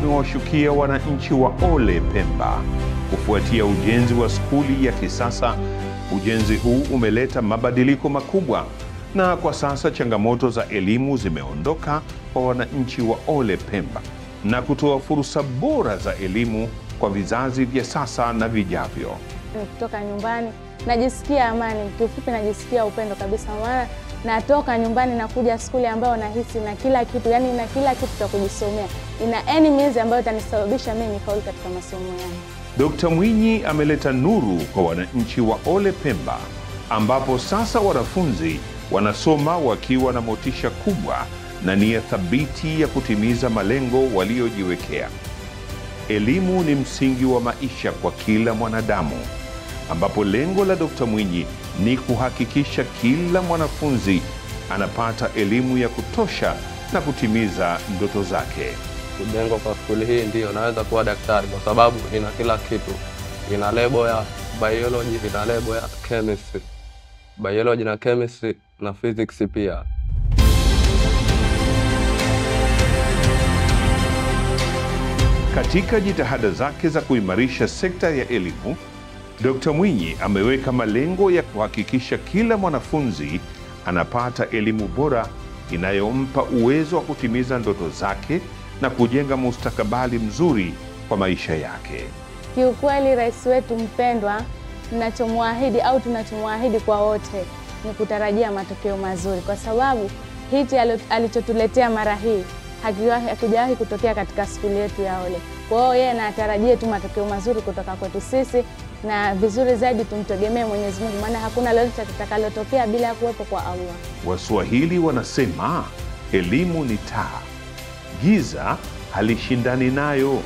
imewashukia wananchi wa Ole Pemba kufuatia ujenzi wa skuli ya kisasa. Ujenzi huu umeleta mabadiliko makubwa, na kwa sasa changamoto za elimu zimeondoka kwa wananchi wa Ole Pemba na kutoa fursa bora za elimu kwa vizazi vya sasa na vijavyo. Kutoka nyumbani najisikia amani, kiufupi najisikia upendo kabisa, maana natoka nyumbani na kuja skuli ambayo nahisi na kila kitu, yani na kila kitu cha kujisomea, ina any means ambayo itanisababisha mimi nifaulu katika masomo yangu. Dr. Mwinyi ameleta nuru kwa wananchi wa Ole Pemba, ambapo sasa wanafunzi wanasoma wakiwa na motisha kubwa na nia thabiti ya kutimiza malengo waliojiwekea. Elimu ni msingi wa maisha kwa kila mwanadamu, ambapo lengo la Dr. Mwinyi ni kuhakikisha kila mwanafunzi anapata elimu ya kutosha na kutimiza ndoto zake. Lengo kwa skuli hii ndio naweza kuwa daktari kwa sababu ina kila kitu. Ina lebo ya biology, ina lebo ya chemistry. Biology na chemistry na physics pia. Katika jitihada zake za kuimarisha sekta ya elimu, Dr. Mwinyi ameweka malengo ya kuhakikisha kila mwanafunzi anapata elimu bora inayompa uwezo wa kutimiza ndoto zake na kujenga mustakabali mzuri kwa maisha yake. Kiukweli rais wetu mpendwa, ninachomwahidi au tunachomwahidi kwa wote ni kutarajia matokeo mazuri, kwa sababu hichi alichotuletea mara hii hakijawahi kutokea katika skuli yetu ya Ole. Kwa hiyo yeye anatarajia tu matokeo mazuri kutoka kwetu sisi, na vizuri zaidi tumtegemee Mwenyezi Mungu, maana hakuna lolote litakalotokea bila kuwepo kwa Allah. Waswahili wanasema elimu ni taa, giza halishindani nayo.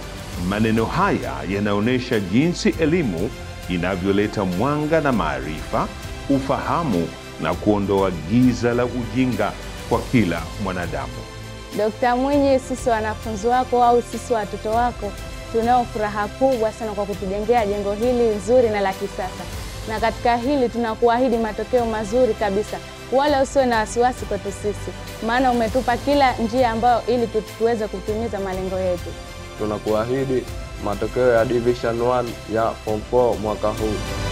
Maneno haya yanaonyesha jinsi elimu inavyoleta mwanga na maarifa, ufahamu na kuondoa giza la ujinga kwa kila mwanadamu. Dr. Mwinyi, sisi wanafunzi wako au sisi watoto wako tunao furaha kubwa sana kwa kutujengea jengo hili nzuri na la kisasa, na katika hili tunakuahidi matokeo mazuri kabisa, wala usiwe na wasiwasi kwetu sisi, maana umetupa kila njia ambayo ili tuweze kutimiza malengo yetu. Tunakuahidi matokeo ya Division 1 ya Form 4 mwaka huu.